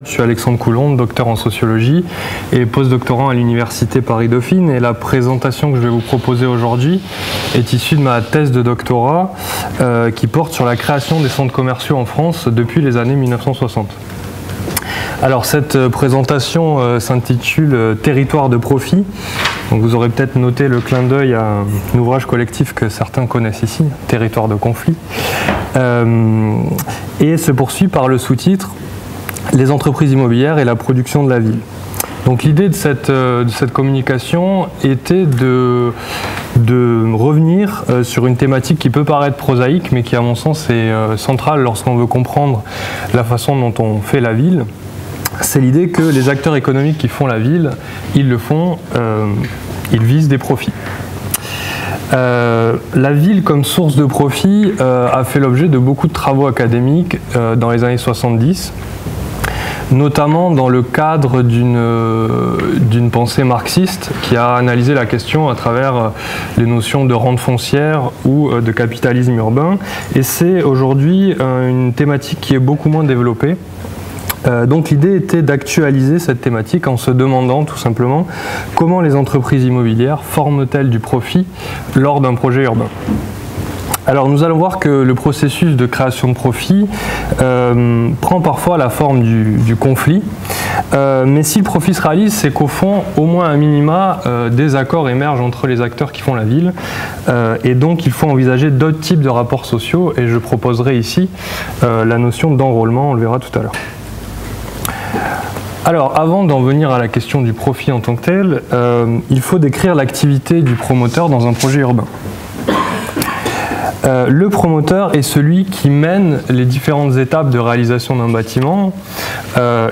Je suis Alexandre Coulon, docteur en sociologie et postdoctorant à l'université Paris-Dauphine, et la présentation que je vais vous proposer aujourd'hui est issue de ma thèse de doctorat qui porte sur la création des centres commerciaux en France depuis les années 1960. Alors cette présentation s'intitule « Territoire de profit ». Donc vous aurez peut-être noté le clin d'œil à un ouvrage collectif que certains connaissent ici, « Territoire de conflit », et se poursuit par le sous-titre les entreprises immobilières et la production de la ville. Donc l'idée de cette communication était de revenir sur une thématique qui peut paraître prosaïque, mais qui à mon sens est centrale lorsqu'on veut comprendre la façon dont on fait la ville. C'est l'idée que les acteurs économiques qui font la ville, ils visent des profits. La ville comme source de profit a fait l'objet de beaucoup de travaux académiques dans les années 70, notamment dans le cadre d'une pensée marxiste qui a analysé la question à travers les notions de rente foncière ou de capitalisme urbain. Et c'est aujourd'hui une thématique qui est beaucoup moins développée. Donc l'idée était d'actualiser cette thématique en se demandant tout simplement comment les entreprises immobilières forment-elles du profit lors d'un projet urbain. Alors nous allons voir que le processus de création de profit prend parfois la forme du conflit, mais si le profit se réalise, c'est qu'au fond, au moins à minima, des accords émergent entre les acteurs qui font la ville, et donc il faut envisager d'autres types de rapports sociaux, et je proposerai ici la notion d'enrôlement, on le verra tout à l'heure. Alors, avant d'en venir à la question du profit en tant que tel, il faut décrire l'activité du promoteur dans un projet urbain. Le promoteur est celui qui mène les différentes étapes de réalisation d'un bâtiment.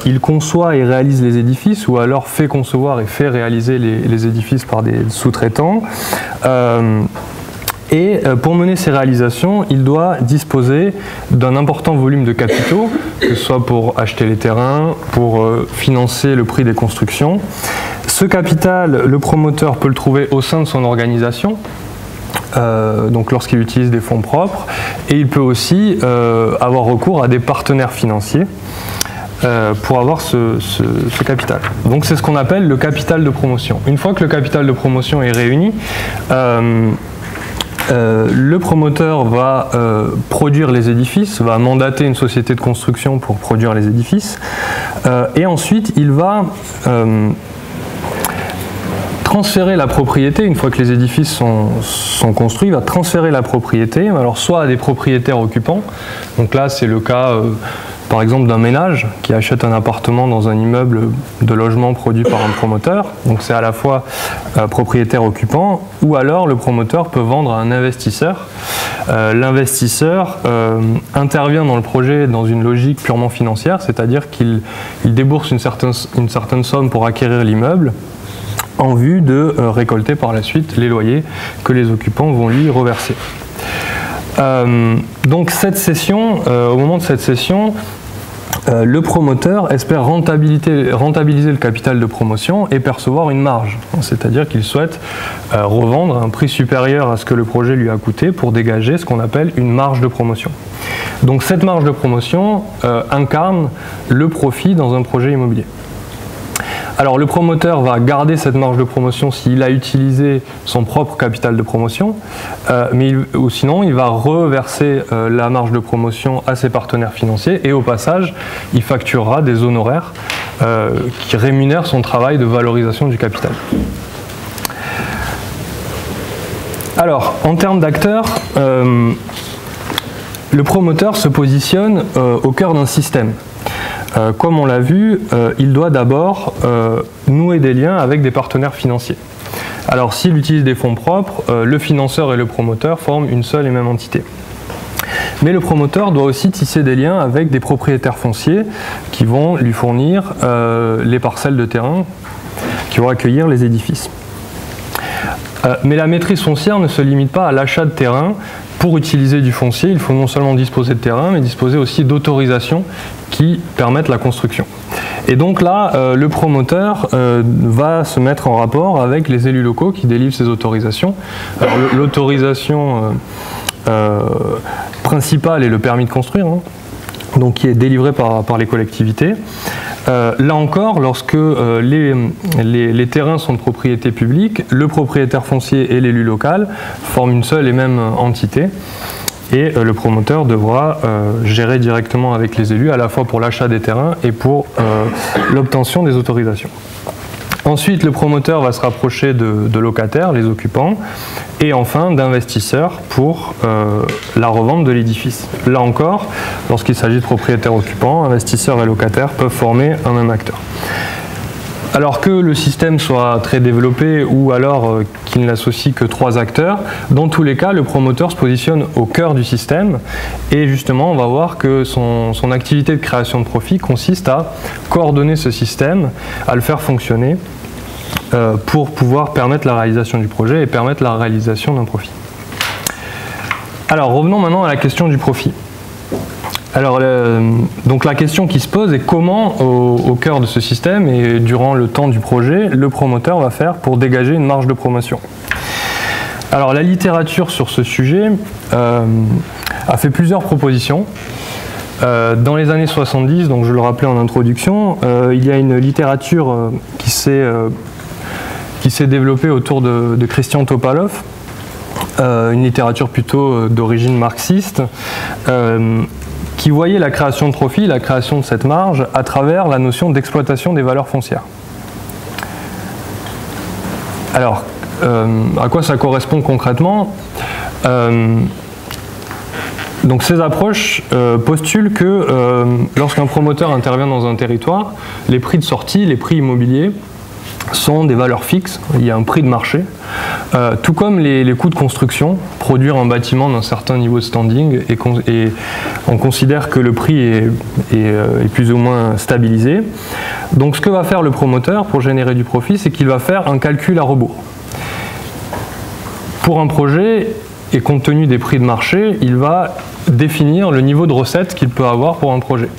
Il conçoit et réalise les édifices, ou alors fait concevoir et fait réaliser les édifices par des sous-traitants. Et pour mener ces réalisations, il doit disposer d'un important volume de capitaux, que ce soit pour acheter les terrains, pour financer le prix des constructions. Ce capital, le promoteur peut le trouver au sein de son organisation, donc lorsqu'il utilise des fonds propres, et il peut aussi avoir recours à des partenaires financiers pour avoir ce capital. Donc c'est ce qu'on appelle le capital de promotion. Une fois que le capital de promotion est réuni, le promoteur va produire les édifices, va mandater une société de construction pour produire les édifices, et ensuite il va transférer la propriété. Une fois que les édifices sont construits, il va transférer la propriété, alors soit à des propriétaires occupants, donc là c'est le cas par exemple d'un ménage qui achète un appartement dans un immeuble de logement produit par un promoteur, donc c'est à la fois propriétaire occupant, ou alors le promoteur peut vendre à un investisseur. L'investisseur intervient dans le projet dans une logique purement financière, c'est-à-dire qu'il débourse une certaine somme pour acquérir l'immeuble en vue de récolter par la suite les loyers que les occupants vont lui reverser. Donc cette session, au moment de cette session, le promoteur espère rentabiliser le capital de promotion et percevoir une marge. C'est-à-dire qu'il souhaite revendre à un prix supérieur à ce que le projet lui a coûté pour dégager ce qu'on appelle une marge de promotion. Donc cette marge de promotion incarne le profit dans un projet immobilier. Alors le promoteur va garder cette marge de promotion s'il a utilisé son propre capital de promotion, ou sinon il va reverser la marge de promotion à ses partenaires financiers, et au passage il facturera des honoraires qui rémunèrent son travail de valorisation du capital. Alors en termes d'acteurs, le promoteur se positionne au cœur d'un système. Comme on l'a vu, il doit d'abord nouer des liens avec des partenaires financiers. Alors s'il utilise des fonds propres, le financeur et le promoteur forment une seule et même entité. Mais le promoteur doit aussi tisser des liens avec des propriétaires fonciers qui vont lui fournir les parcelles de terrain qui vont accueillir les édifices. Mais la maîtrise foncière ne se limite pas à l'achat de terrain. Pour utiliser du foncier, il faut non seulement disposer de terrain, mais disposer aussi d'autorisations qui permettent la construction. Et donc là, le promoteur va se mettre en rapport avec les élus locaux qui délivrent ces autorisations. L'autorisation principale est le permis de construire, donc qui est délivré par les collectivités. Là encore, lorsque les terrains sont de propriété publique, le propriétaire foncier et l'élu local forment une seule et même entité. Et le promoteur devra gérer directement avec les élus, à la fois pour l'achat des terrains et pour l'obtention des autorisations. Ensuite, le promoteur va se rapprocher de locataires, les occupants, et enfin d'investisseurs pour la revente de l'édifice. Là encore, lorsqu'il s'agit de propriétaires occupants, investisseurs et locataires peuvent former un même acteur. Alors que le système soit très développé ou alors qu'il n'associe que 3 acteurs, dans tous les cas, le promoteur se positionne au cœur du système et justement, on va voir que son activité de création de profit consiste à coordonner ce système, à le faire fonctionner pour pouvoir permettre la réalisation du projet et permettre la réalisation d'un profit. Alors, revenons maintenant à la question du profit. Alors, donc la question qui se pose est comment, au cœur de ce système et durant le temps du projet, le promoteur va faire pour dégager une marge de promotion. Alors, la littérature sur ce sujet a fait plusieurs propositions. Dans les années 70, donc je le rappelais en introduction, il y a une littérature qui s'est développée autour de Christian Topalov, une littérature plutôt d'origine marxiste, qui voyait la création de profit, la création de cette marge, à travers la notion d'exploitation des valeurs foncières. Alors, à quoi ça correspond concrètement? Donc ces approches postulent que lorsqu'un promoteur intervient dans un territoire, les prix de sortie, les prix immobiliers, sont des valeurs fixes, il y a un prix de marché, tout comme les coûts de construction. Produire un bâtiment d'un certain niveau de standing et on considère que le prix est plus ou moins stabilisé. Donc ce que va faire le promoteur pour générer du profit, c'est qu'il va faire un calcul à rebours. Pour un projet, et compte tenu des prix de marché, il va définir le niveau de recette qu'il peut avoir pour un projet.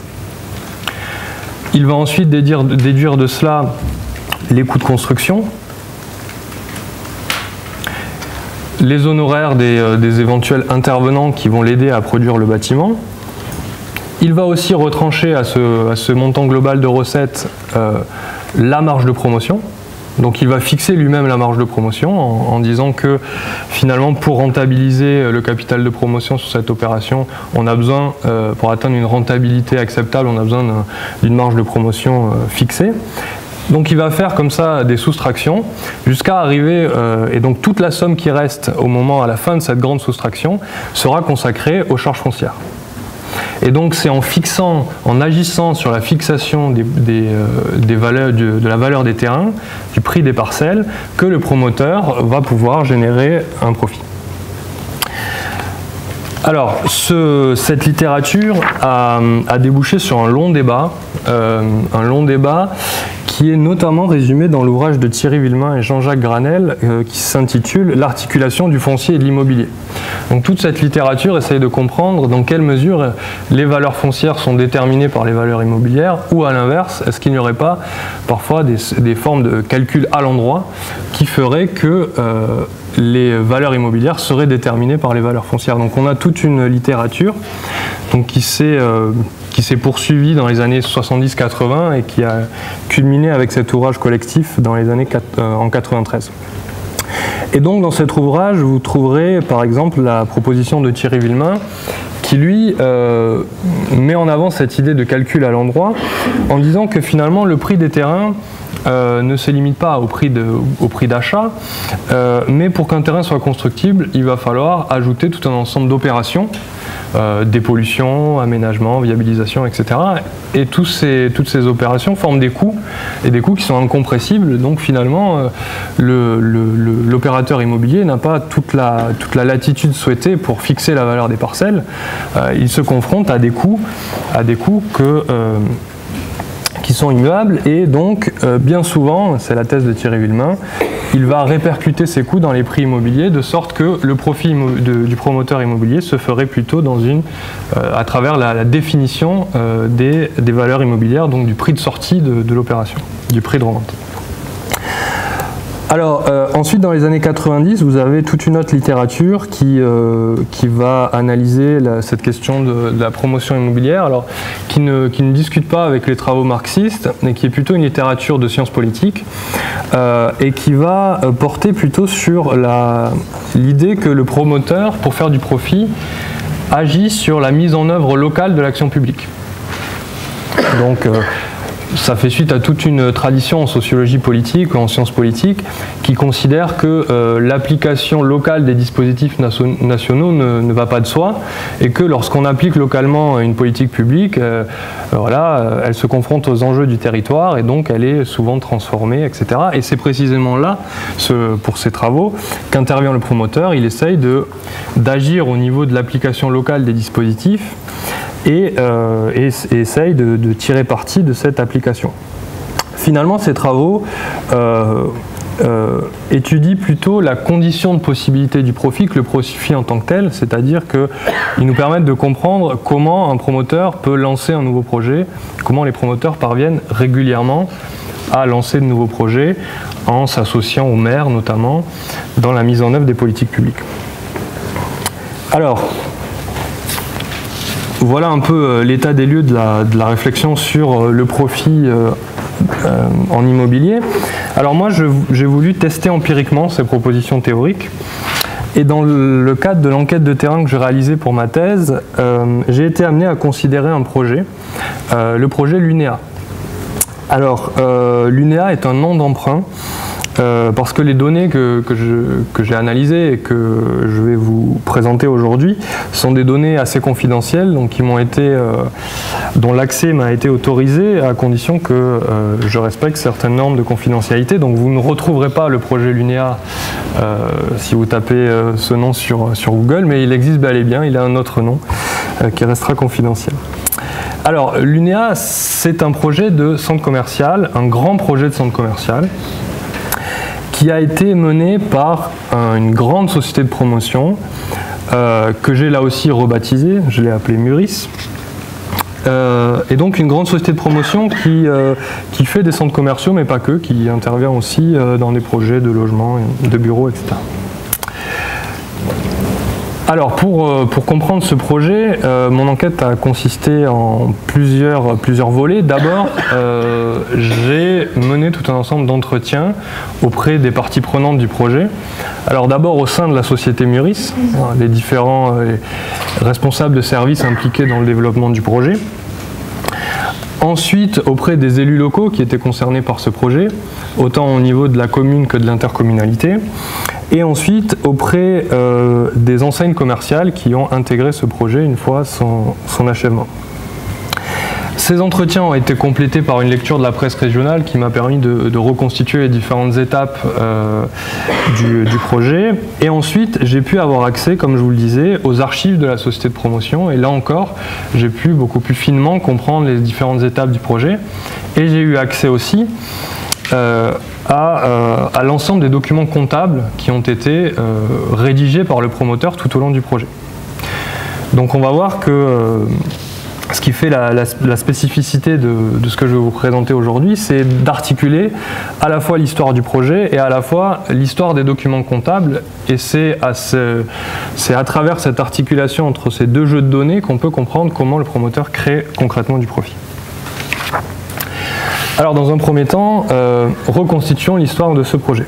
Il va ensuite déduire de cela les coûts de construction, les honoraires des éventuels intervenants qui vont l'aider à produire le bâtiment. Il va aussi retrancher à ce montant global de recettes la marge de promotion. Donc il va fixer lui-même la marge de promotion en disant que finalement pour rentabiliser le capital de promotion sur cette opération, on a besoin, pour atteindre une rentabilité acceptable, on a besoin d'une marge de promotion fixée. Donc il va faire comme ça des soustractions jusqu'à arriver, et donc toute la somme qui reste au moment à la fin de cette grande soustraction sera consacrée aux charges foncières. Et donc c'est en agissant sur la fixation des valeurs, de la valeur des terrains, du prix des parcelles, que le promoteur va pouvoir générer un profit. Alors, cette littérature a débouché sur un long débat qui est notamment résumé dans l'ouvrage de Thierry Villemain et Jean-Jacques Granel qui s'intitule « L'articulation du foncier et de l'immobilier ». Donc toute cette littérature essaye de comprendre dans quelle mesure les valeurs foncières sont déterminées par les valeurs immobilières ou à l'inverse, est-ce qu'il n'y aurait pas parfois des formes de calcul à l'endroit qui feraient que les valeurs immobilières seraient déterminées par les valeurs foncières. Donc on a toute une littérature donc, qui s'est poursuivie dans les années 70-80 et qui a culminé avec cet ouvrage collectif dans les années en 93. Et donc dans cet ouvrage, vous trouverez par exemple la proposition de Thierry Villemain qui lui met en avant cette idée de calcul à l'endroit en disant que finalement le prix des terrains ne se limite pas au prix d'achat, mais pour qu'un terrain soit constructible, il va falloir ajouter tout un ensemble d'opérations, dépollution, aménagement, viabilisation, etc. Et toutes ces opérations forment des coûts, et des coûts qui sont incompressibles, donc finalement l'opérateur immobilier n'a pas toute la latitude souhaitée pour fixer la valeur des parcelles, il se confronte à des coûts qui sont immuables et donc bien souvent, c'est la thèse de Thierry Villemain, il va répercuter ces coûts dans les prix immobiliers de sorte que le profit du promoteur immobilier se ferait plutôt à travers la définition des valeurs immobilières, donc du prix de sortie de l'opération, du prix de revente. Alors, ensuite, dans les années 90, vous avez toute une autre littérature qui va analyser cette question de la promotion immobilière, alors qui ne discute pas avec les travaux marxistes, mais qui est plutôt une littérature de sciences politiques, et qui va porter plutôt sur l'idée que le promoteur, pour faire du profit, agit sur la mise en œuvre locale de l'action publique. Donc, ça fait suite à toute une tradition en sociologie politique ou en sciences politiques qui considère que l'application locale des dispositifs nationaux ne va pas de soi et que lorsqu'on applique localement une politique publique, voilà, elle se confronte aux enjeux du territoire et donc elle est souvent transformée, etc. Et c'est précisément là, pour ces travaux, qu'intervient le promoteur. Il essaye d'agir au niveau de l'application locale des dispositifs et essaye de tirer parti de cette application. Finalement, ces travaux étudient plutôt la condition de possibilité du profit que le profit en tant que tel, c'est-à-dire qu'ils nous permettent de comprendre comment un promoteur peut lancer un nouveau projet, comment les promoteurs parviennent régulièrement à lancer de nouveaux projets en s'associant aux maires notamment dans la mise en œuvre des politiques publiques. Alors, voilà un peu l'état des lieux de la réflexion sur le profit en immobilier. Alors moi, j'ai voulu tester empiriquement ces propositions théoriques. Et dans le cadre de l'enquête de terrain que j'ai réalisée pour ma thèse, j'ai été amené à considérer un projet, le projet Lunea. Alors, Lunea est un nom d'emprunt parce que les données que j'ai analysées et que je vais vous présenter aujourd'hui sont des données assez confidentielles, donc dont l'accès m'a été autorisé à condition que je respecte certaines normes de confidentialité. Donc vous ne retrouverez pas le projet Lunea si vous tapez ce nom sur Google, mais il existe bel et bien, il a un autre nom qui restera confidentiel. Alors, Lunea, c'est un projet de centre commercial, un grand projet de centre commercial, qui a été mené par une grande société de promotion, que j'ai là aussi rebaptisée, je l'ai appelée Muris. Et donc une grande société de promotion qui fait des centres commerciaux, mais pas que, qui intervient aussi dans des projets de logement, de bureaux, etc. Alors pour comprendre ce projet, mon enquête a consisté en plusieurs volets. D'abord, j'ai mené tout un ensemble d'entretiens auprès des parties prenantes du projet. Alors d'abord au sein de la société Muris, les différents responsables de services impliqués dans le développement du projet. Ensuite, auprès des élus locaux qui étaient concernés par ce projet, autant au niveau de la commune que de l'intercommunalité. Et ensuite, auprès des enseignes commerciales qui ont intégré ce projet une fois son achèvement. Ces entretiens ont été complétés par une lecture de la presse régionale qui m'a permis de reconstituer les différentes étapes du projet. Et ensuite, j'ai pu avoir accès, comme je vous le disais, aux archives de la société de promotion. Et là encore, j'ai pu beaucoup plus finement comprendre les différentes étapes du projet. Et j'ai eu accès aussi à l'ensemble des documents comptables qui ont été rédigés par le promoteur tout au long du projet. Donc on va voir que ce qui fait la spécificité de ce que je vais vous présenter aujourd'hui, c'est d'articuler à la fois l'histoire du projet et à la fois l'histoire des documents comptables. Et c'est à travers cette articulation entre ces deux jeux de données qu'on peut comprendre comment le promoteur crée concrètement du profit. Alors dans un premier temps, reconstituons l'histoire de ce projet.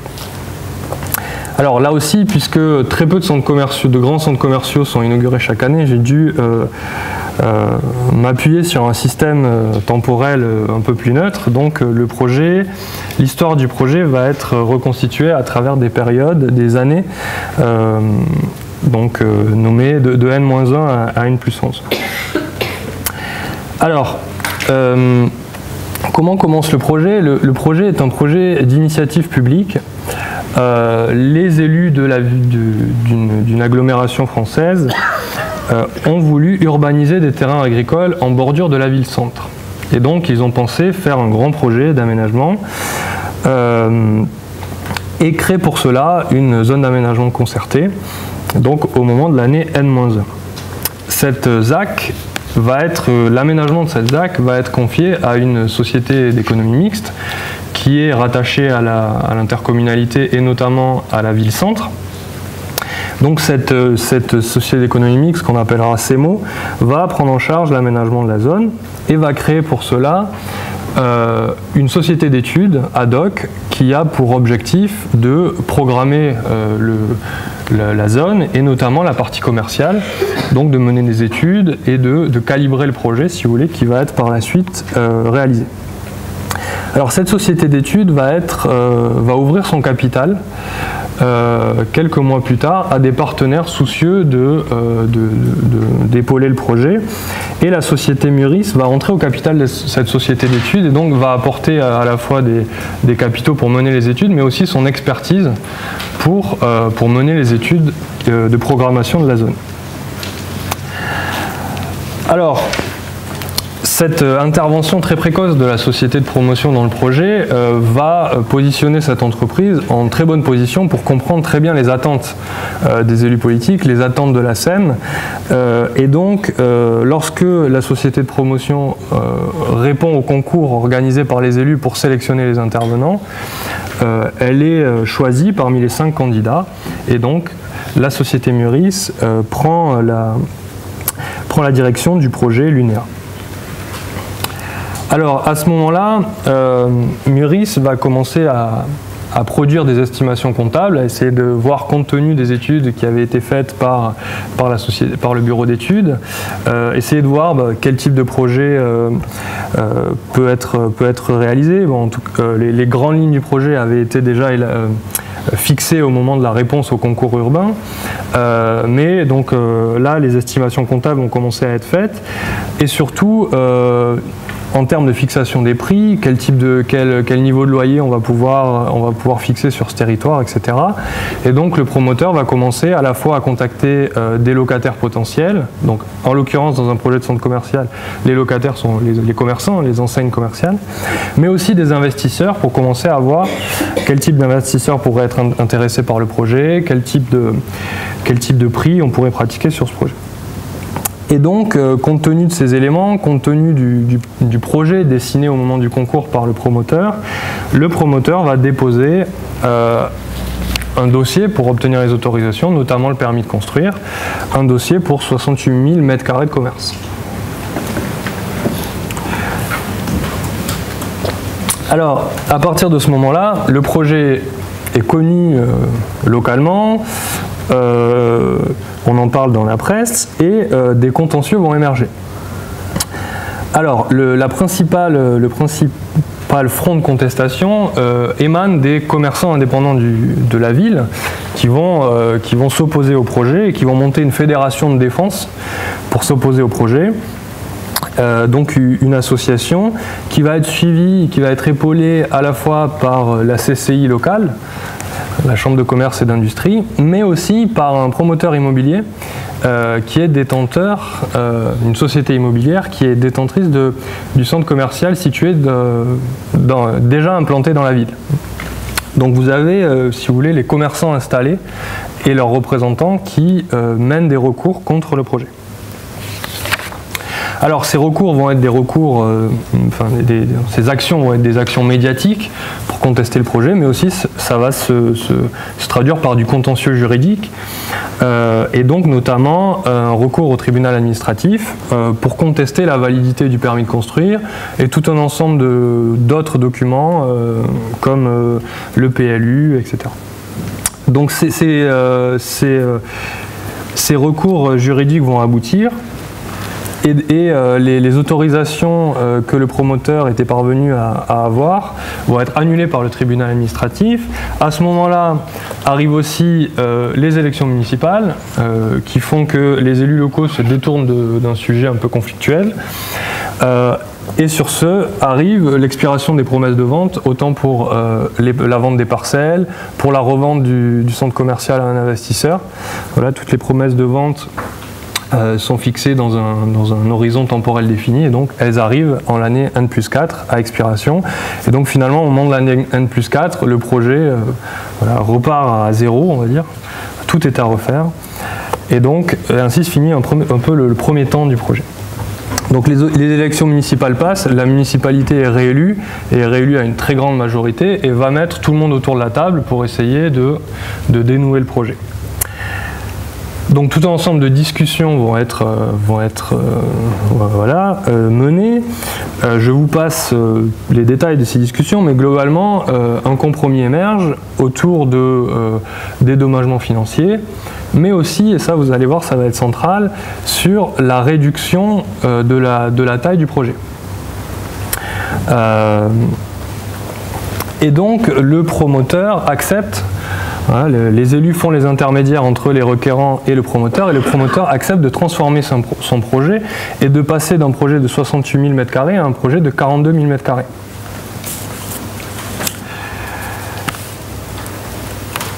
Alors là aussi, puisque très peu de grands centres commerciaux sont inaugurés chaque année, j'ai dû m'appuyer sur un système temporel un peu plus neutre. Donc l'histoire du projet va être reconstituée à travers des périodes, des années, nommées de n-1 à n+11. Alors, comment commence le projet ? Le projet est un projet d'initiative publique. Les élus d'une agglomération française ont voulu urbaniser des terrains agricoles en bordure de la ville-centre. Et donc ils ont pensé faire un grand projet d'aménagement et créer pour cela une zone d'aménagement concertée, donc au moment de l'année N-1. Cette ZAC l'aménagement de cette ZAC va être confié à une société d'économie mixte qui est rattachée à l'intercommunalité et notamment à la ville-centre. Donc cette société d'économie mixte, qu'on appellera CEMO, va prendre en charge l'aménagement de la zone et va créer pour cela une société d'études ad hoc qui a pour objectif de programmer la zone et notamment la partie commerciale, donc de mener des études et de calibrer le projet, si vous voulez, qui va être par la suite réalisé. Alors cette société d'études va ouvrir son capital quelques mois plus tard à des partenaires soucieux d'épauler le projet, et la société Muris va entrer au capital de cette société d'études et donc va apporter à la fois des capitaux pour mener les études, mais aussi son expertise pour mener les études de programmation de la zone. Alors, cette intervention très précoce de la société de promotion dans le projet va positionner cette entreprise en très bonne position pour comprendre très bien les attentes des élus politiques, les attentes de la SEM. Et donc, lorsque la société de promotion répond au concours organisé par les élus pour sélectionner les intervenants, elle est choisie parmi les 5 candidats. Et donc, la société Muris prend la direction du projet Lunéa. Alors à ce moment-là, Muris va commencer à produire des estimations comptables, à essayer de voir, compte tenu des études qui avaient été faites par le bureau d'études, essayer de voir quel type de projet peut être réalisé. Bon, en tout cas, les grandes lignes du projet avaient été déjà fixées au moment de la réponse au concours urbain, mais donc là les estimations comptables ont commencé à être faites, et surtout en termes de fixation des prix, quel niveau de loyer on va pouvoir fixer sur ce territoire, etc. Et donc le promoteur va commencer à la fois à contacter des locataires potentiels, donc en l'occurrence dans un projet de centre commercial, les locataires sont les commerçants, les enseignes commerciales, mais aussi des investisseurs pour commencer à voir quel type d'investisseurs pourrait être intéressé par le projet, quel type de prix on pourrait pratiquer sur ce projet. Et donc, compte tenu de ces éléments, compte tenu du projet dessiné au moment du concours par le promoteur va déposer un dossier pour obtenir les autorisations, notamment le permis de construire, un dossier pour 68 000 m² de commerce. Alors, à partir de ce moment-là, le projet est connu localement, on en parle dans la presse, et des contentieux vont émerger. Alors, le principal front de contestation émane des commerçants indépendants de la ville qui vont s'opposer au projet et qui vont monter une fédération de défense pour s'opposer au projet. Donc une association qui va être suivie, qui va être épaulée à la fois par la CCI locale, la Chambre de commerce et d'industrie, mais aussi par un promoteur immobilier qui est détenteur, une société immobilière qui est détentrice du centre commercial situé déjà implanté dans la ville. Donc vous avez, si vous voulez, les commerçants installés et leurs représentants qui mènent des recours contre le projet. Alors ces recours vont être des recours, ces actions vont être des actions médiatiques pour contester le projet, mais aussi ça va se traduire par du contentieux juridique, et donc notamment un recours au tribunal administratif pour contester la validité du permis de construire et tout un ensemble d'autres documents comme le PLU, etc. Donc ces recours juridiques vont aboutir. Et les autorisations que le promoteur était parvenu à avoir vont être annulées par le tribunal administratif. À ce moment-là, arrivent aussi les élections municipales qui font que les élus locaux se détournent d'un sujet un peu conflictuel. Et sur ce, arrive l'expiration des promesses de vente, autant pour la vente des parcelles, pour la revente du centre commercial à un investisseur. Voilà, toutes les promesses de vente sont fixées dans un horizon temporel défini, et donc elles arrivent en l'année N+4 à expiration. Et donc finalement, au moment de l'année N+4, le projet repart à zéro, on va dire. Tout est à refaire. Et donc ainsi se finit un peu le premier temps du projet. Donc les élections municipales passent, la municipalité est réélue, et est réélue à une très grande majorité, et va mettre tout le monde autour de la table pour essayer de dénouer le projet. Donc tout un ensemble de discussions vont être menées. Je vous passe les détails de ces discussions, mais globalement, un compromis émerge autour de dédommagements financiers, mais aussi, et ça vous allez voir, ça va être central, sur la réduction de la taille du projet. Et donc le promoteur accepte. Voilà, les élus font les intermédiaires entre les requérants et le promoteur accepte de transformer son projet et de passer d'un projet de 68 000 m² à un projet de 42 000 m².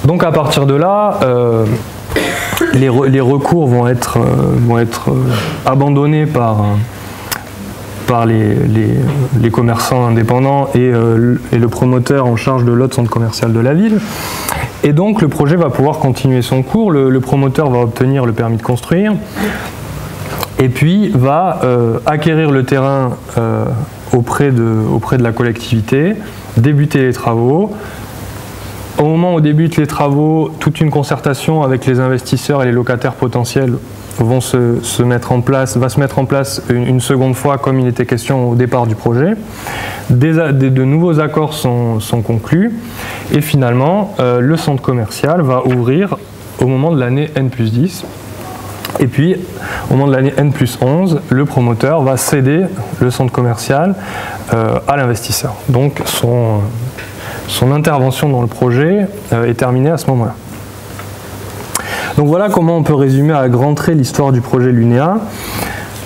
Donc à partir de là, les recours vont être abandonnés par les commerçants indépendants et le promoteur en charge de l'autre centre commercial de la ville. Et donc le projet va pouvoir continuer son cours, le promoteur va obtenir le permis de construire et puis va acquérir le terrain auprès de la collectivité, débuter les travaux. Au moment où débutent les travaux, toute une concertation avec les investisseurs et les locataires potentiels va se mettre en place une seconde fois comme il était question au départ du projet. De nouveaux accords sont conclus et finalement le centre commercial va ouvrir au moment de l'année N+10 et puis au moment de l'année N+11 le promoteur va céder le centre commercial à l'investisseur. Donc son intervention dans le projet est terminée à ce moment-là. Donc voilà comment on peut résumer à grands traits l'histoire du projet Lunea.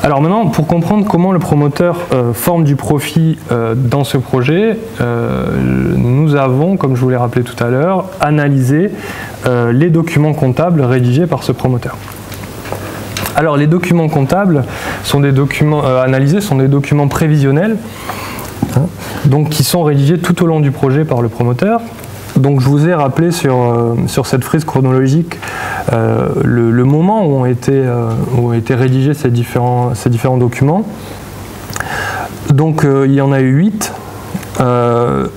Alors maintenant, pour comprendre comment le promoteur forme du profit dans ce projet, nous avons, comme je vous l'ai rappelé tout à l'heure, analysé les documents comptables rédigés par ce promoteur. Alors les documents comptables sont des documents analysés, sont des documents prévisionnels, donc qui sont rédigés tout au long du projet par le promoteur. Donc je vous ai rappelé sur cette frise chronologique le moment où ont été rédigés ces différents documents. Donc il y en a eu 8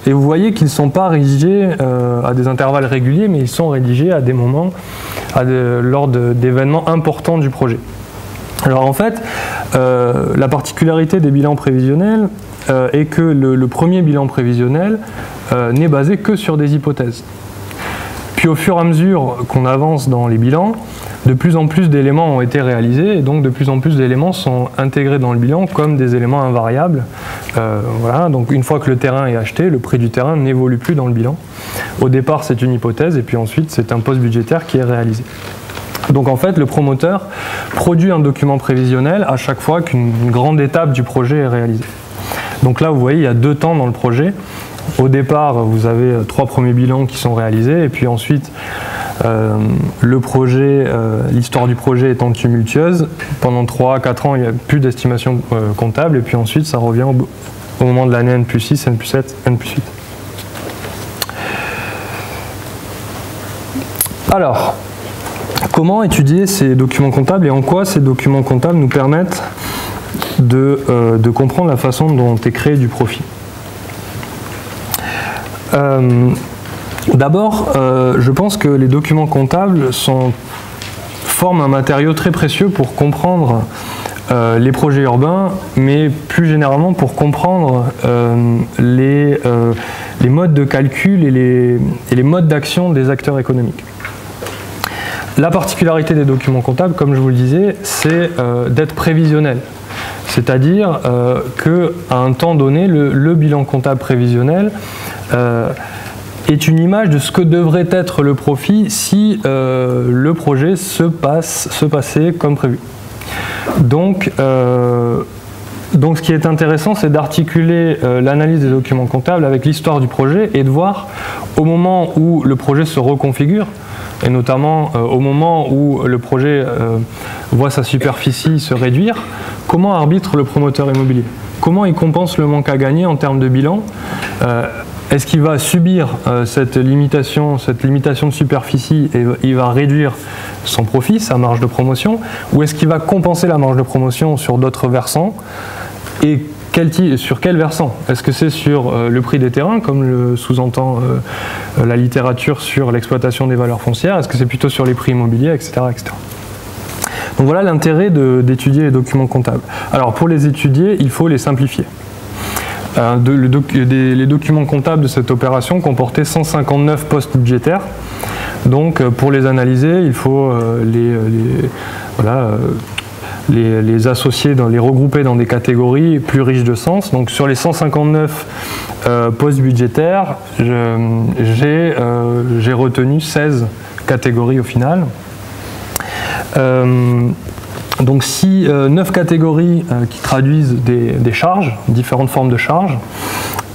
et vous voyez qu'ils ne sont pas rédigés à des intervalles réguliers, mais ils sont rédigés à des moments, lors d'événements importants du projet. Alors en fait, la particularité des bilans prévisionnels est que le premier bilan prévisionnel n'est basé que sur des hypothèses. Puis au fur et à mesure qu'on avance dans les bilans, de plus en plus d'éléments ont été réalisés et donc de plus en plus d'éléments sont intégrés dans le bilan comme des éléments invariables. Voilà, donc une fois que le terrain est acheté, le prix du terrain n'évolue plus dans le bilan. Au départ c'est une hypothèse et puis ensuite c'est un poste budgétaire qui est réalisé. Donc en fait le promoteur produit un document prévisionnel à chaque fois qu'une grande étape du projet est réalisée. Donc là vous voyez il y a 2 temps dans le projet. Au départ, vous avez 3 premiers bilans qui sont réalisés et puis ensuite, l'histoire du projet étant tumultueuse, pendant 3 à 4 ans, il n'y a plus d'estimation comptable et puis ensuite, ça revient au moment de l'année N+6, N+7, N+8. Alors, comment étudier ces documents comptables et en quoi ces documents comptables nous permettent de comprendre la façon dont est créé du profit? D'abord, je pense que les documents comptables forment un matériau très précieux pour comprendre les projets urbains, mais plus généralement pour comprendre les modes de calcul et les modes d'action des acteurs économiques. La particularité des documents comptables, comme je vous le disais, c'est d'être prévisionnel. C'est-à-dire qu'à un temps donné, le bilan comptable prévisionnel est une image de ce que devrait être le profit si le projet se passait comme prévu. Donc ce qui est intéressant, c'est d'articuler l'analyse des documents comptables avec l'histoire du projet et de voir au moment où le projet se reconfigure, et notamment au moment où le projet voit sa superficie se réduire, comment arbitre le promoteur immobilier? Comment il compense le manque à gagner en termes de bilan? Est-ce qu'il va subir cette limitation de superficie et il va réduire son profit, sa marge de promotion, ou est-ce qu'il va compenser la marge de promotion sur d'autres versants, et sur quel versant? Est-ce que c'est sur le prix des terrains, comme le sous-entend la littérature sur l'exploitation des valeurs foncières? Est-ce que c'est plutôt sur les prix immobiliers, etc., etc. Donc voilà l'intérêt d'étudier les documents comptables. Alors pour les étudier, il faut les simplifier. Les documents comptables de cette opération comportaient 159 postes budgétaires. Donc pour les analyser, il faut les associer, les regrouper dans des catégories plus riches de sens. Donc sur les 159 postes budgétaires, j'ai retenu 16 catégories au final. Donc 9 catégories qui traduisent des charges, différentes formes de charges,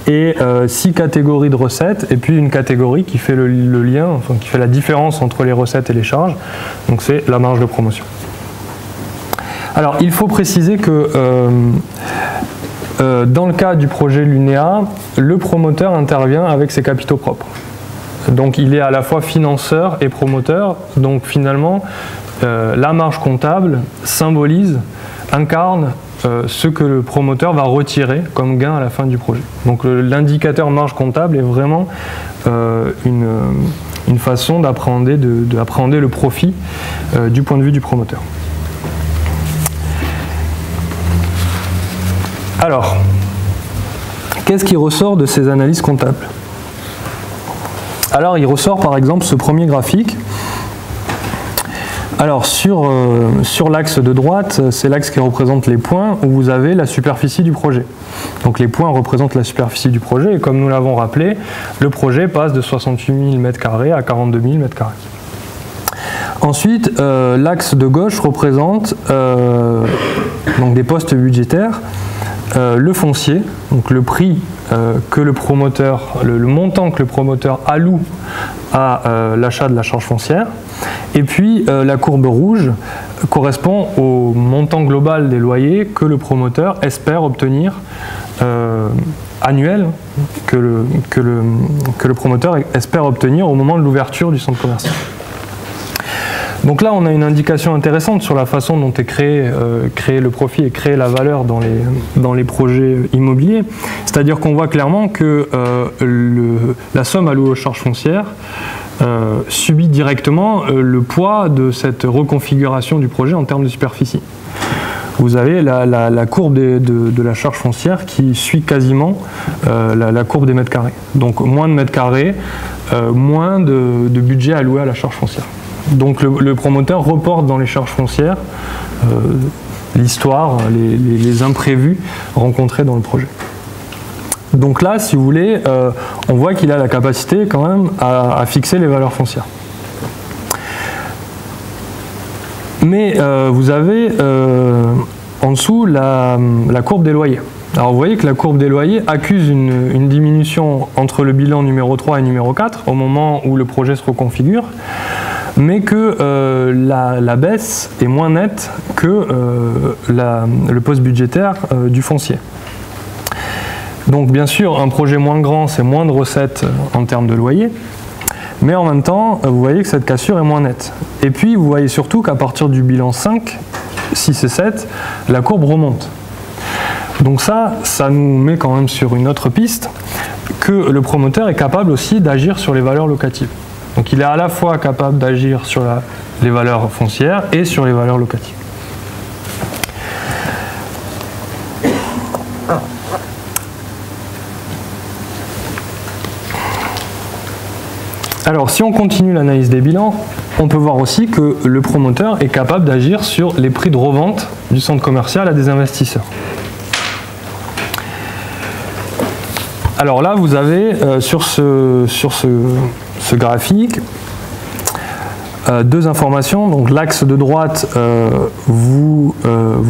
et 6 catégories de recettes, et puis une catégorie qui fait le lien, enfin, qui fait la différence entre les recettes et les charges, donc c'est la marge de promotion. Alors il faut préciser que dans le cas du projet Lunea, le promoteur intervient avec ses capitaux propres. Donc il est à la fois financeur et promoteur, donc finalement la marge comptable symbolise, incarne ce que le promoteur va retirer comme gain à la fin du projet. Donc l'indicateur marge comptable est vraiment une façon d'appréhender le profit du point de vue du promoteur. Alors, qu'est-ce qui ressort de ces analyses comptables? Alors, il ressort par exemple ce premier graphique. Alors, sur l'axe de droite, c'est l'axe qui représente les points où vous avez la superficie du projet. Donc, les points représentent la superficie du projet et comme nous l'avons rappelé, le projet passe de 68 000 m² à 42 000 m². Ensuite, l'axe de gauche représente donc des postes budgétaires. Le foncier, donc le prix que le promoteur, le montant que le promoteur alloue à l'achat de la charge foncière, et puis la courbe rouge correspond au montant global des loyers que le promoteur espère obtenir annuel, que le promoteur espère obtenir au moment de l'ouverture du centre commercial. Donc là, on a une indication intéressante sur la façon dont est créé le profit et créé la valeur dans les projets immobiliers. C'est-à-dire qu'on voit clairement que la somme allouée aux charges foncières subit directement le poids de cette reconfiguration du projet en termes de superficie. Vous avez la courbe de la charge foncière qui suit quasiment la courbe des mètres carrés. Donc moins de mètres carrés, moins de budget alloué à la charge foncière. Donc le promoteur reporte dans les charges foncières l'histoire, les imprévus rencontrés dans le projet. Donc là, si vous voulez, on voit qu'il a la capacité quand même à fixer les valeurs foncières. Mais vous avez en dessous la courbe des loyers. Alors vous voyez que la courbe des loyers accuse une diminution entre le bilan numéro 3 et numéro 4 au moment où le projet se reconfigure, mais que la baisse est moins nette que le poste budgétaire du foncier. Donc bien sûr, un projet moins grand, c'est moins de recettes en termes de loyer, mais en même temps, vous voyez que cette cassure est moins nette. Et puis, vous voyez surtout qu'à partir du bilan 5, 6 et 7, la courbe remonte. Donc ça nous met quand même sur une autre piste, que le promoteur est capable aussi d'agir sur les valeurs locatives. Donc il est à la fois capable d'agir sur les valeurs foncières et sur les valeurs locatives. Alors si on continue l'analyse des bilans, on peut voir aussi que le promoteur est capable d'agir sur les prix de revente du centre commercial à des investisseurs. Alors là, vous avez sur ce graphique deux informations. Donc l'axe de droite vous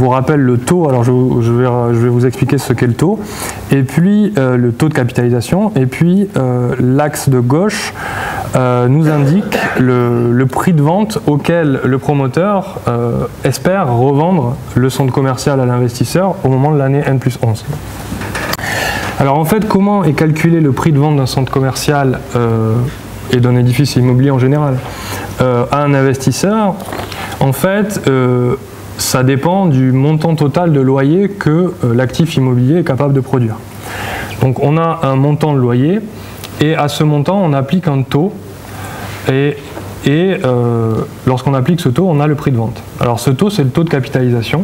rappelle le taux. Alors je vais vous expliquer ce qu'est le taux. Et puis le taux de capitalisation. Et puis l'axe de gauche nous indique le prix de vente auquel le promoteur espère revendre le centre commercial à l'investisseur au moment de l'année N+11. Alors en fait, comment est calculé le prix de vente d'un centre commercial et d'un édifice immobilier en général à un investisseur? En fait, ça dépend du montant total de loyer que l'actif immobilier est capable de produire. Donc on a un montant de loyer et à ce montant on applique un taux et lorsqu'on applique ce taux on a le prix de vente. Alors ce taux c'est le taux de capitalisation.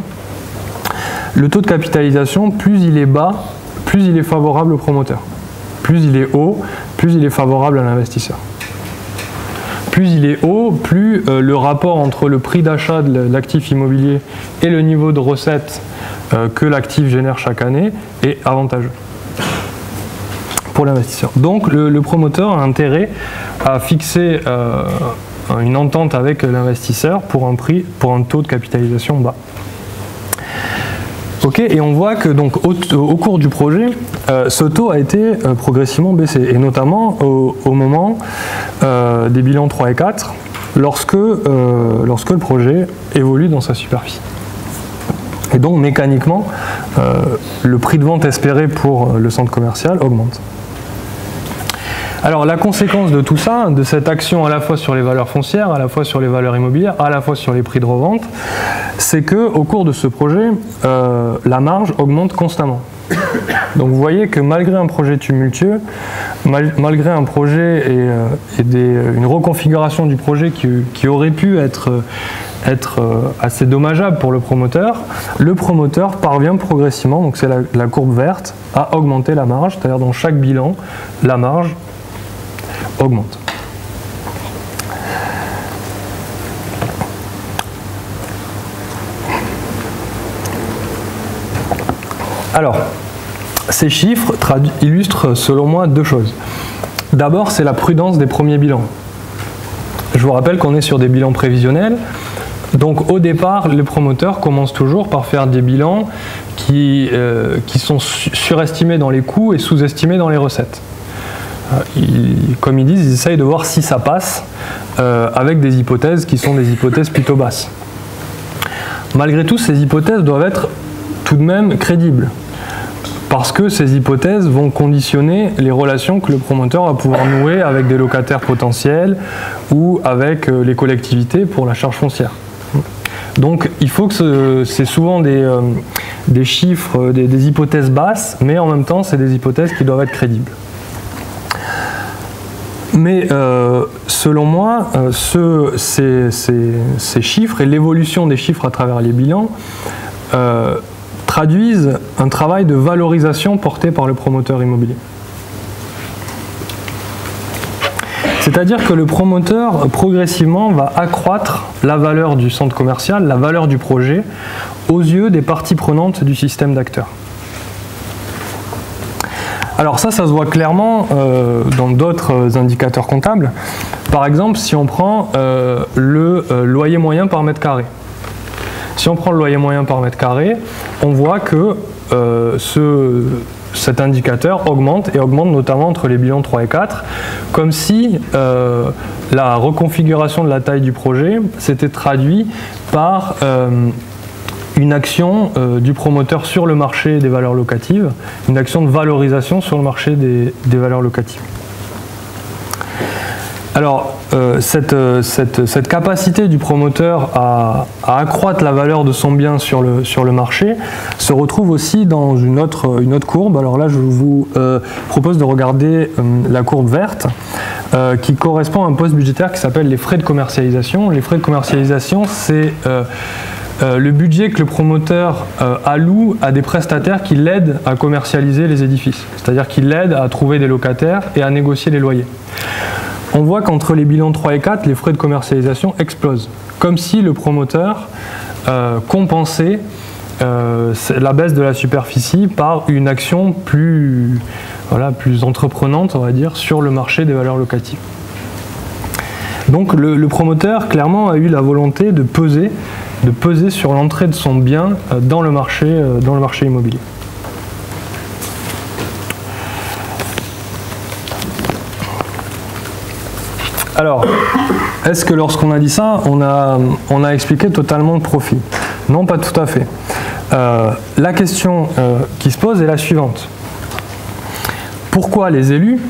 Le taux de capitalisation, plus il est bas, plus il est favorable au promoteur. Plus il est haut, plus il est favorable à l'investisseur. Plus il est haut, plus le rapport entre le prix d'achat de l'actif immobilier et le niveau de recette que l'actif génère chaque année est avantageux pour l'investisseur. Donc le promoteur a intérêt à fixer une entente avec l'investisseur pour un taux de capitalisation bas. Ok, et on voit que donc au cours du projet, ce taux a été progressivement baissé, et notamment au moment des bilans 3 et 4, lorsque le projet évolue dans sa superficie. Et donc mécaniquement, le prix de vente espéré pour le centre commercial augmente. Alors la conséquence de tout ça, de cette action à la fois sur les valeurs foncières, à la fois sur les valeurs immobilières, à la fois sur les prix de revente, c'est qu'au cours de ce projet, la marge augmente constamment. Donc vous voyez que malgré un projet tumultueux, malgré un projet et une reconfiguration du projet qui aurait pu être assez dommageable pour le promoteur parvient progressivement, donc c'est la courbe verte, à augmenter la marge, c'est-à-dire dans chaque bilan, la marge augmente. Alors, ces chiffres illustrent selon moi deux choses. D'abord, c'est la prudence des premiers bilans. Je vous rappelle qu'on est sur des bilans prévisionnels. Donc au départ, les promoteurs commencent toujours par faire des bilans qui sont surestimés dans les coûts et sous-estimés dans les recettes. Comme ils disent, ils essayent de voir si ça passe avec des hypothèses qui sont des hypothèses plutôt basses. Malgré tout, ces hypothèses doivent être tout de même crédibles, parce que ces hypothèses vont conditionner les relations que le promoteur va pouvoir nouer avec des locataires potentiels ou avec les collectivités pour la charge foncière. Donc il faut que c'est souvent des chiffres, des hypothèses basses, mais en même temps c'est des hypothèses qui doivent être crédibles. Mais selon moi, ces chiffres et l'évolution des chiffres à travers les bilans traduisent un travail de valorisation porté par le promoteur immobilier. C'est-à-dire que le promoteur progressivement va accroître la valeur du centre commercial, la valeur du projet, aux yeux des parties prenantes du système d'acteurs. Alors ça se voit clairement dans d'autres indicateurs comptables. Par exemple, si on prend le loyer moyen par mètre carré. Si on prend le loyer moyen par mètre carré, on voit que cet indicateur augmente, et augmente notamment entre les bilans 3 et 4, comme si la reconfiguration de la taille du projet s'était traduit par une action du promoteur sur le marché des valeurs locatives, une action de valorisation sur le marché des valeurs locatives. Alors, cette capacité du promoteur à accroître la valeur de son bien sur le marché se retrouve aussi dans une autre courbe. Alors là, je vous propose de regarder la courbe verte qui correspond à un poste budgétaire qui s'appelle les frais de commercialisation. Les frais de commercialisation, c'est le budget que le promoteur alloue à des prestataires qui l'aident à commercialiser les édifices, c'est-à-dire qui l'aident à trouver des locataires et à négocier les loyers. On voit qu'entre les bilans 3 et 4, les frais de commercialisation explosent, comme si le promoteur compensait la baisse de la superficie par une action plus entreprenante, on va dire, sur le marché des valeurs locatives. Donc le promoteur, clairement, a eu la volonté de peser sur l'entrée de son bien dans le marché immobilier. Alors, est-ce que lorsqu'on a dit ça, on a expliqué totalement le profit? Non, pas tout à fait. La question qui se pose est la suivante. Pourquoi les élus,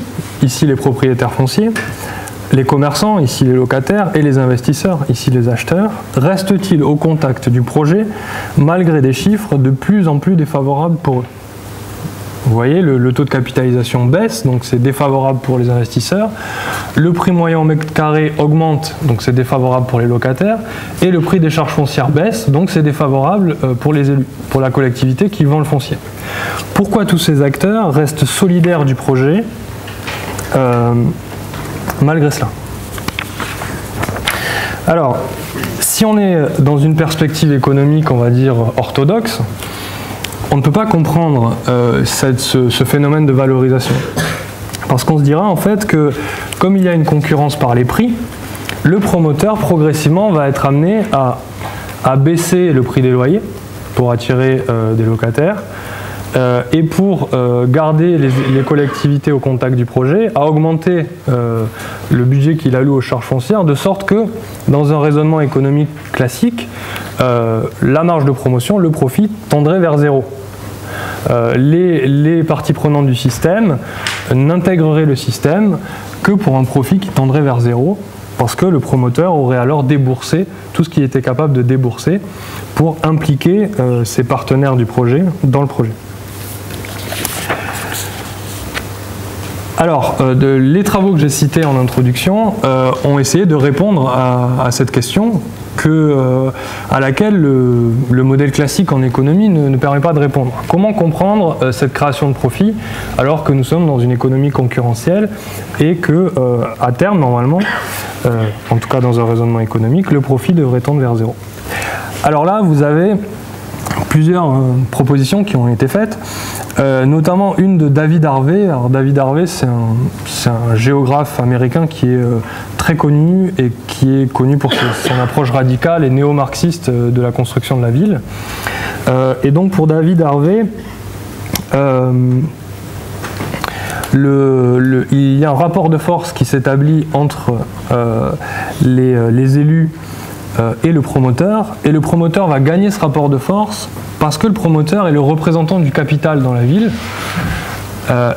ici les propriétaires fonciers, les commerçants, ici les locataires, et les investisseurs, ici les acheteurs, restent-ils au contact du projet malgré des chiffres de plus en plus défavorables pour eux? Vous voyez, le taux de capitalisation baisse, donc c'est défavorable pour les investisseurs. Le prix moyen au mètre carré augmente, donc c'est défavorable pour les locataires. Et le prix des charges foncières baisse, donc c'est défavorable pour les élus, pour la collectivité qui vend le foncier. Pourquoi tous ces acteurs restent solidaires du projet malgré cela? Alors, si on est dans une perspective économique, on va dire, orthodoxe, on ne peut pas comprendre ce phénomène de valorisation. Parce qu'on se dira en fait que comme il y a une concurrence par les prix, le promoteur progressivement va être amené à baisser le prix des loyers pour attirer des locataires et pour garder les collectivités au contact du projet, à augmenter le budget qu'il alloue aux charges foncières, de sorte que dans un raisonnement économique classique, la marge de promotion, le profit, tendrait vers zéro. Les parties prenantes du système n'intégreraient le système que pour un profit qui tendrait vers zéro, parce que le promoteur aurait alors déboursé tout ce qu'il était capable de débourser pour impliquer ses partenaires du projet dans le projet. Alors, les travaux que j'ai cités en introduction ont essayé de répondre à cette question à laquelle le modèle classique en économie ne permet pas de répondre. Comment comprendre cette création de profit alors que nous sommes dans une économie concurrentielle et que, à terme, normalement, en tout cas dans un raisonnement économique, le profit devrait tendre vers zéro. Alors là, vous avez plusieurs propositions qui ont été faites, notamment une de David Harvey. Alors David Harvey, c'est un géographe américain qui est très connu et qui est connu pour son approche radicale et néo-marxiste de la construction de la ville. Et donc pour David Harvey, il y a un rapport de force qui s'établit entre les élus et le promoteur va gagner ce rapport de force parce que le promoteur est le représentant du capital dans la ville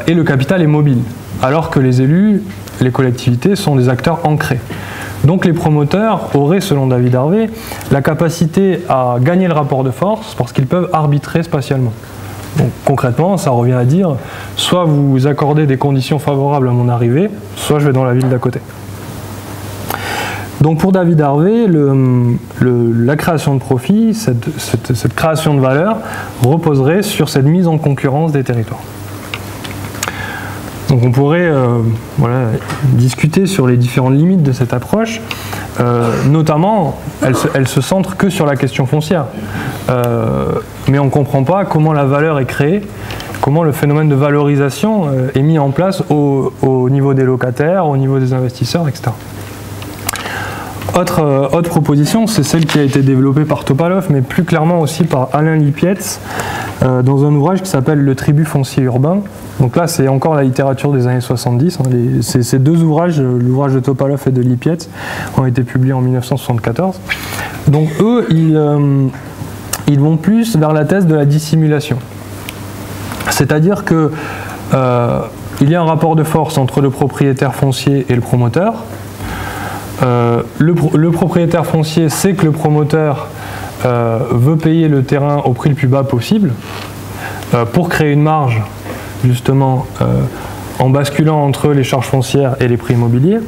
et le capital est mobile, alors que les élus, les collectivités sont des acteurs ancrés. Donc les promoteurs auraient, selon David Harvey, la capacité à gagner le rapport de force parce qu'ils peuvent arbitrer spatialement. Donc concrètement, ça revient à dire, soit vous accordez des conditions favorables à mon arrivée, soit je vais dans la ville d'à côté. Donc pour David Harvey, la création de profit, cette création de valeur, reposerait sur cette mise en concurrence des territoires. Donc on pourrait discuter sur les différentes limites de cette approche, notamment, elle se centre que sur la question foncière. Mais on ne comprend pas comment la valeur est créée, comment le phénomène de valorisation est mis en place au niveau des locataires, au niveau des investisseurs, etc. Autre proposition, c'est celle qui a été développée par Topalov, mais plus clairement aussi par Alain Lipietz, dans un ouvrage qui s'appelle Le tribut foncier urbain. Donc là, c'est encore la littérature des années 70. Ces deux ouvrages, l'ouvrage de Topalov et de Lipietz, ont été publiés en 1974. Donc eux, ils vont plus vers la thèse de la dissimulation. C'est-à-dire que il y a un rapport de force entre le propriétaire foncier et le promoteur. Le propriétaire foncier sait que le promoteur veut payer le terrain au prix le plus bas possible pour créer une marge, justement, en basculant entre les charges foncières et les prix immobiliers.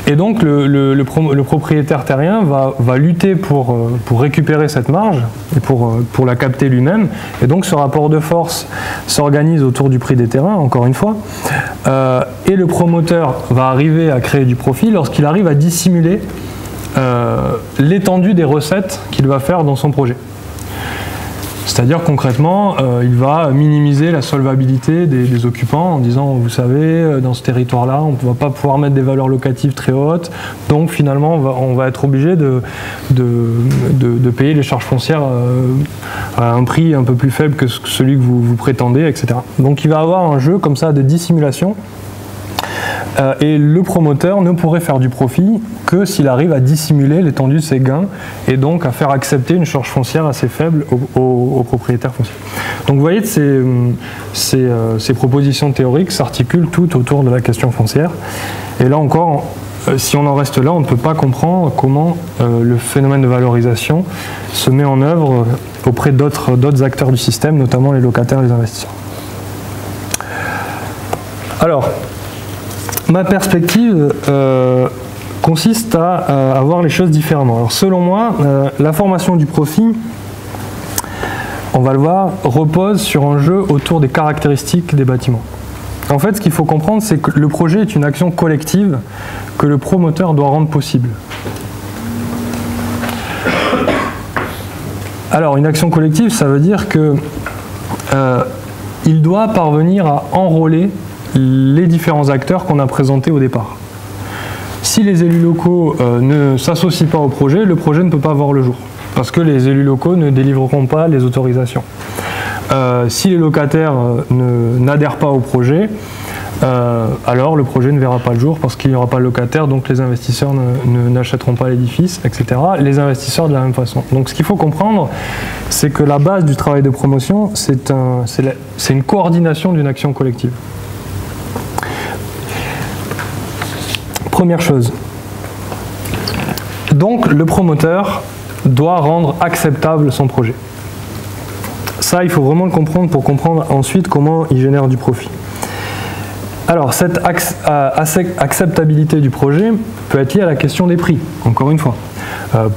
Et donc le propriétaire terrien va lutter pour récupérer cette marge et pour la capter lui-même. Et donc ce rapport de force s'organise autour du prix des terrains, encore une fois. Et le promoteur va arriver à créer du profit lorsqu'il arrive à dissimuler l'étendue des recettes qu'il va faire dans son projet. C'est-à-dire concrètement, il va minimiser la solvabilité des occupants en disant, vous savez, dans ce territoire-là, on ne va pas pouvoir mettre des valeurs locatives très hautes, donc finalement on va être obligé de payer les charges foncières à un prix un peu plus faible que celui que vous prétendez, etc. Donc il va avoir un jeu comme ça de dissimulation et le promoteur ne pourrait faire du profit que s'il arrive à dissimuler l'étendue de ses gains et donc à faire accepter une charge foncière assez faible aux propriétaires fonciers. Donc vous voyez, ces propositions théoriques s'articulent toutes autour de la question foncière. Et là encore, si on en reste là, on ne peut pas comprendre comment le phénomène de valorisation se met en œuvre auprès d'autres acteurs du système, notamment les locataires et les investisseurs. Alors, ma perspective consiste à voir les choses différemment. Alors, selon moi, la formation du profit, on va le voir, repose sur un jeu autour des caractéristiques des bâtiments. En fait, ce qu'il faut comprendre, c'est que le projet est une action collective que le promoteur doit rendre possible. Alors, une action collective, ça veut dire que il doit parvenir à enrôler les différents acteurs qu'on a présentés au départ. Si les élus locaux ne s'associent pas au projet, le projet ne peut pas voir le jour, parce que les élus locaux ne délivreront pas les autorisations. Si les locataires n'adhèrent pas au projet, alors le projet ne verra pas le jour parce qu'il n'y aura pas de locataires, donc les investisseurs n'achèteront pas l'édifice, etc. Les investisseurs de la même façon. Donc ce qu'il faut comprendre, c'est que la base du travail de promotion, c'est une coordination d'une action collective. Première chose. Donc le promoteur doit rendre acceptable son projet. Ça, il faut vraiment le comprendre pour comprendre ensuite comment il génère du profit. Alors, cette acceptabilité du projet peut être liée à la question des prix, encore une fois.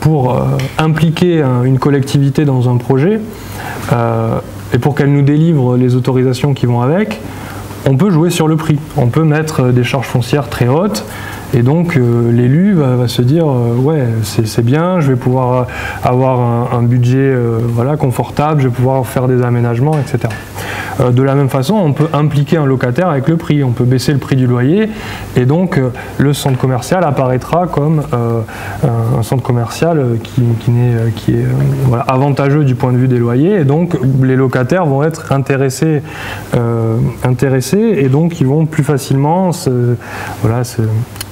Pour impliquer une collectivité dans un projet, et pour qu'elle nous délivre les autorisations qui vont avec, on peut jouer sur le prix. On peut mettre des charges foncières très hautes, et donc l'élu va se dire ouais, c'est bien, je vais pouvoir avoir un budget voilà, confortable, je vais pouvoir faire des aménagements, etc. De la même façon, on peut impliquer un locataire avec le prix, on peut baisser le prix du loyer, et donc le centre commercial apparaîtra comme un centre commercial qui est voilà, avantageux du point de vue des loyers, et donc les locataires vont être intéressés et donc ils vont plus facilement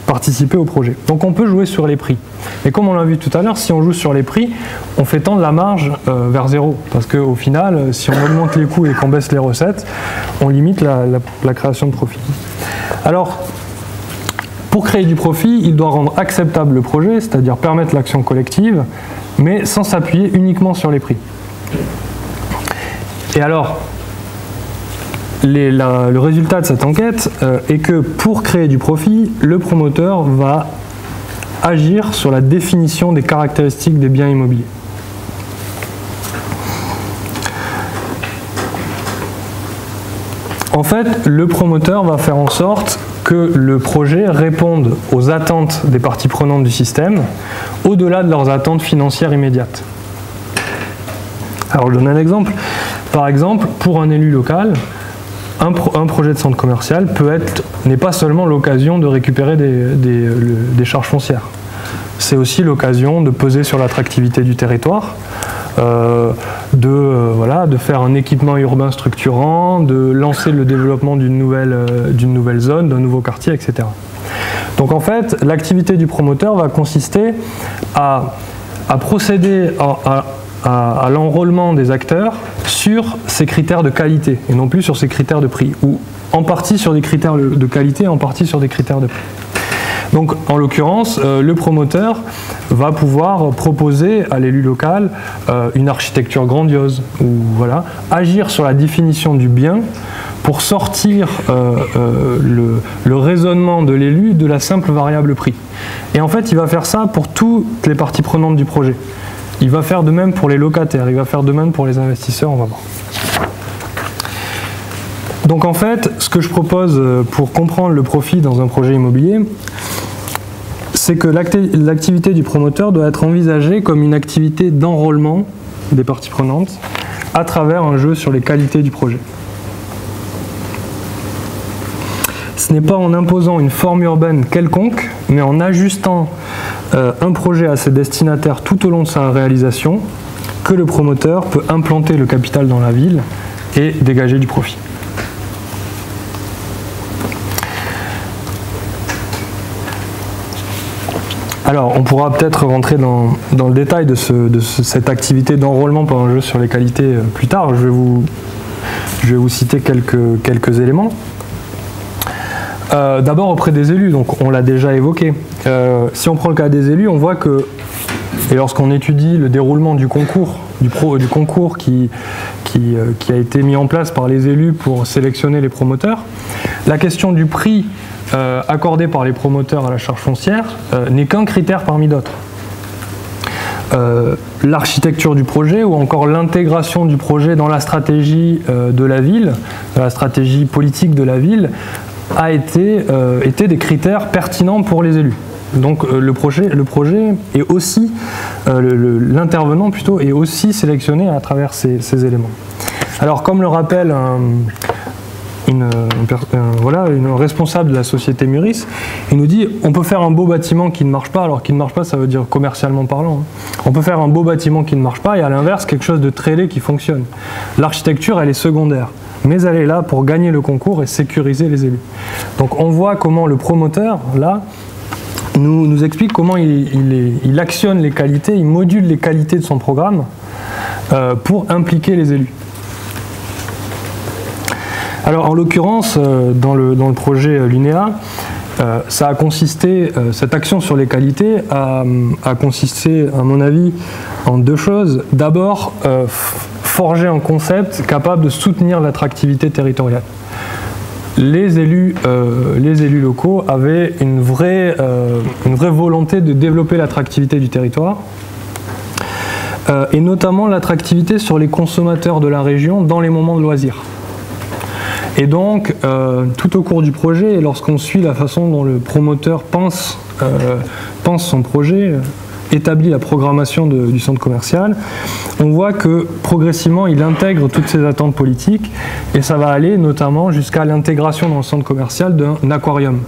participer au projet. Donc on peut jouer sur les prix. Mais comme on l'a vu tout à l'heure, si on joue sur les prix, on fait tendre la marge vers zéro. Parce qu'au final, si on augmente les coûts et qu'on baisse les recettes, on limite la création de profit. Alors, pour créer du profit, il doit rendre acceptable le projet, c'est-à-dire permettre l'action collective, mais sans s'appuyer uniquement sur les prix. Et alors, le résultat de cette enquête est que pour créer du profit, le promoteur va agir sur la définition des caractéristiques des biens immobiliers. En fait, le promoteur va faire en sorte que le projet réponde aux attentes des parties prenantes du système, au-delà de leurs attentes financières immédiates. Alors je donne un exemple. Par exemple, pour un élu local, un projet de centre commercial n'est pas seulement l'occasion de récupérer des charges foncières. C'est aussi l'occasion de peser sur l'attractivité du territoire, de faire un équipement urbain structurant, de lancer le développement d'une nouvelle zone, d'un nouveau quartier, etc. Donc en fait, l'activité du promoteur va consister à procéder à l'enrôlement des acteurs sur ces critères de qualité et non plus sur ces critères de prix, ou en partie sur des critères de qualité, en partie sur des critères de prix. Donc en l'occurrence, le promoteur va pouvoir proposer à l'élu local une architecture grandiose, ou voilà, agir sur la définition du bien pour sortir le raisonnement de l'élu de la simple variable prix. Et en fait, il va faire ça pour toutes les parties prenantes du projet. Il va faire de même pour les locataires, il va faire de même pour les investisseurs, on va voir. Donc en fait, ce que je propose pour comprendre le profit dans un projet immobilier, c'est que l'activité du promoteur doit être envisagée comme une activité d'enrôlement des parties prenantes à travers un jeu sur les qualités du projet. Ce n'est pas en imposant une forme urbaine quelconque, mais en ajustant un projet à ses destinataires tout au long de sa réalisation, que le promoteur peut implanter le capital dans la ville et dégager du profit. Alors, on pourra peut-être rentrer dans le détail de cette activité d'enrôlement par un jeu sur les qualités plus tard. Je vais vous citer quelques éléments. D'abord auprès des élus, donc on l'a déjà évoqué. Si on prend le cas des élus, on voit que, et lorsqu'on étudie le déroulement du concours, du concours qui a été mis en place par les élus pour sélectionner les promoteurs, la question du prix accordé par les promoteurs à la charge foncière n'est qu'un critère parmi d'autres. L'architecture du projet ou encore l'intégration du projet dans la stratégie de la ville, dans la stratégie politique de la ville, a été des critères pertinents pour les élus. Donc le projet est aussi, l'intervenant plutôt, est aussi sélectionné à travers ces éléments. Alors comme le rappelle une responsable de la société Muris, il nous dit on peut faire un beau bâtiment qui ne marche pas, alors qui ne marche pas ça veut dire commercialement parlant. On peut faire un beau bâtiment qui ne marche pas et à l'inverse quelque chose de très laid qui fonctionne. L'architecture elle est secondaire, mais elle est là pour gagner le concours et sécuriser les élus. Donc on voit comment le promoteur là nous explique comment il actionne les qualités, il module les qualités de son programme pour impliquer les élus. Alors en l'occurrence, dans le projet Lunea, ça a consisté, cette action sur les qualités a consisté, à mon avis, en deux choses. D'abord, forger un concept capable de soutenir l'attractivité territoriale. Les élus locaux avaient une vraie volonté de développer l'attractivité du territoire, et notamment l'attractivité sur les consommateurs de la région dans les moments de loisirs. Et donc, tout au cours du projet, et lorsqu'on suit la façon dont le promoteur pense son projet, établit la programmation du centre commercial, on voit que progressivement il intègre toutes ces attentes politiques et ça va aller notamment jusqu'à l'intégration dans le centre commercial d'un aquarium.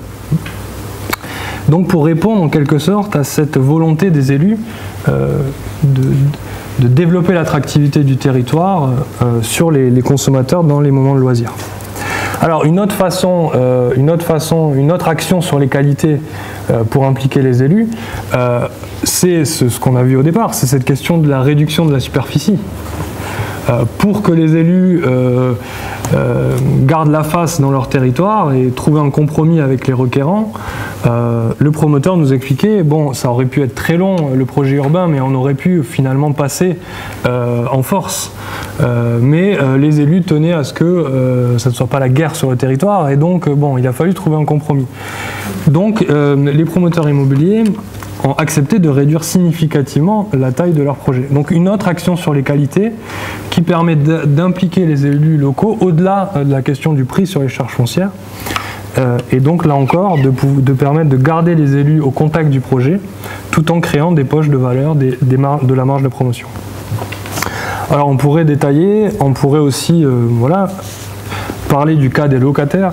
Donc pour répondre en quelque sorte à cette volonté des élus de développer l'attractivité du territoire sur les consommateurs dans les moments de loisirs. Alors une autre action sur les qualités pour impliquer les élus, c'est ce qu'on a vu au départ, c'est cette question de la réduction de la superficie. Pour que les élus gardent la face dans leur territoire et trouver un compromis avec les requérants, le promoteur nous expliquait, bon, ça aurait pu être très long le projet urbain, mais on aurait pu finalement passer en force. Mais les élus tenaient à ce que ça ne soit pas la guerre sur le territoire, et donc bon, il a fallu trouver un compromis. Donc les promoteurs immobiliers ont accepté de réduire significativement la taille de leur projet. Donc une autre action sur les qualités qui permet d'impliquer les élus locaux au-delà de la question du prix sur les charges foncières, et donc là encore de permettre de garder les élus au contact du projet tout en créant des poches de valeur, de la marge de promotion. Alors on pourrait détailler, on pourrait aussi parler du cas des locataires.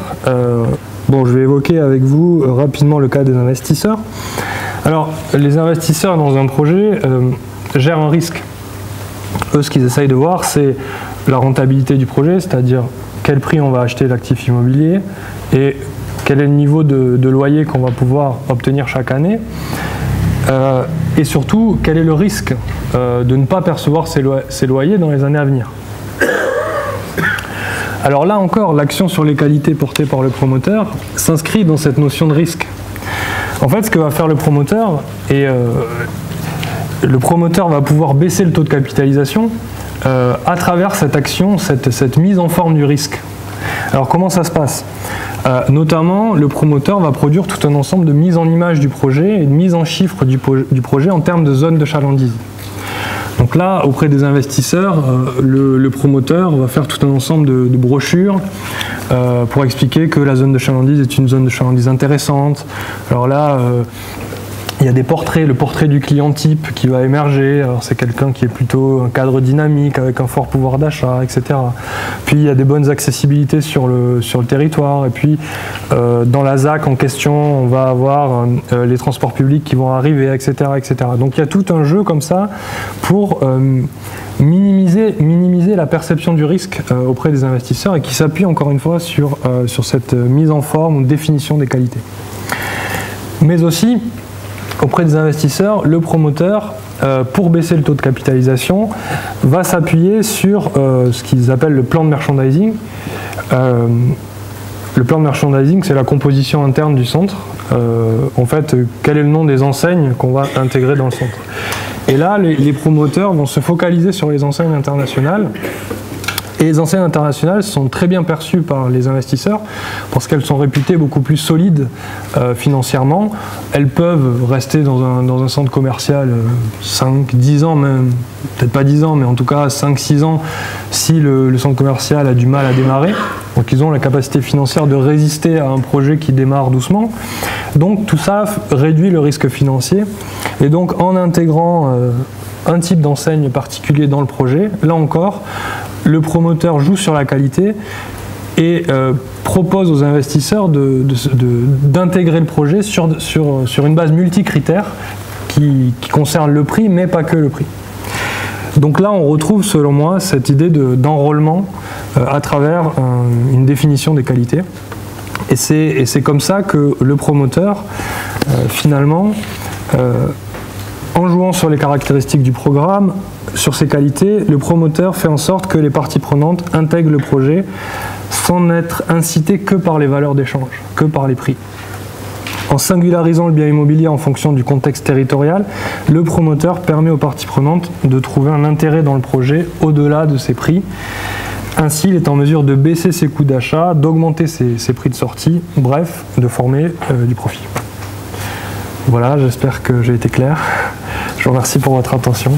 Bon, je vais évoquer avec vous rapidement le cas des investisseurs. Alors, les investisseurs dans un projet gèrent un risque. Eux, ce qu'ils essayent de voir, c'est la rentabilité du projet, c'est-à-dire quel prix on va acheter l'actif immobilier et quel est le niveau de loyer qu'on va pouvoir obtenir chaque année. Et surtout, quel est le risque de ne pas percevoir ces loyers dans les années à venir. Alors là encore, l'action sur les qualités portée par le promoteur s'inscrit dans cette notion de risque. En fait, ce que va faire le promoteur, le promoteur va pouvoir baisser le taux de capitalisation à travers cette action, cette mise en forme du risque. Alors comment ça se passe ? Notamment, le promoteur va produire tout un ensemble de mise en image du projet et de mise en chiffres du projet en termes de zone de chalandise. Donc là, auprès des investisseurs, le promoteur va faire tout un ensemble de brochures pour expliquer que la zone de chalandise est une zone de chalandise intéressante. Alors là, il y a des portraits, le portrait du client type qui va émerger. Alors c'est quelqu'un qui est plutôt un cadre dynamique avec un fort pouvoir d'achat, etc. Puis il y a des bonnes accessibilités sur le territoire. Et puis dans la ZAC en question, on va avoir les transports publics qui vont arriver, etc., etc. Donc il y a tout un jeu comme ça pour minimiser la perception du risque auprès des investisseurs et qui s'appuie encore une fois sur cette mise en forme ou définition des qualités. Mais aussi, auprès des investisseurs, le promoteur, pour baisser le taux de capitalisation, va s'appuyer sur ce qu'ils appellent le plan de merchandising. Le plan de merchandising, c'est la composition interne du centre. En fait, quel est le nom des enseignes qu'on va intégrer dans le centre. Et là, les promoteurs vont se focaliser sur les enseignes internationales. Et les enseignes internationales sont très bien perçues par les investisseurs parce qu'elles sont réputées beaucoup plus solides financièrement. Elles peuvent rester dans un centre commercial 5, 10 ans, même, peut-être pas 10 ans, mais en tout cas 5, 6 ans si le centre commercial a du mal à démarrer. Donc ils ont la capacité financière de résister à un projet qui démarre doucement. Donc tout ça réduit le risque financier. Et donc en intégrant un type d'enseigne particulier dans le projet, là encore, le promoteur joue sur la qualité et propose aux investisseurs d'intégrer le projet sur une base multicritère qui concerne le prix, mais pas que le prix. Donc là, on retrouve, selon moi, cette idée d'enrôlement à travers une définition des qualités. Et c'est comme ça que le promoteur, finalement, en jouant sur les caractéristiques du programme, sur ses qualités, le promoteur fait en sorte que les parties prenantes intègrent le projet sans n'être incité que par les valeurs d'échange, que par les prix. En singularisant le bien immobilier en fonction du contexte territorial, le promoteur permet aux parties prenantes de trouver un intérêt dans le projet au-delà de ses prix. Ainsi, il est en mesure de baisser ses coûts d'achat, d'augmenter ses prix de sortie, bref, de former du profit. Voilà, j'espère que j'ai été clair. Je vous remercie pour votre attention.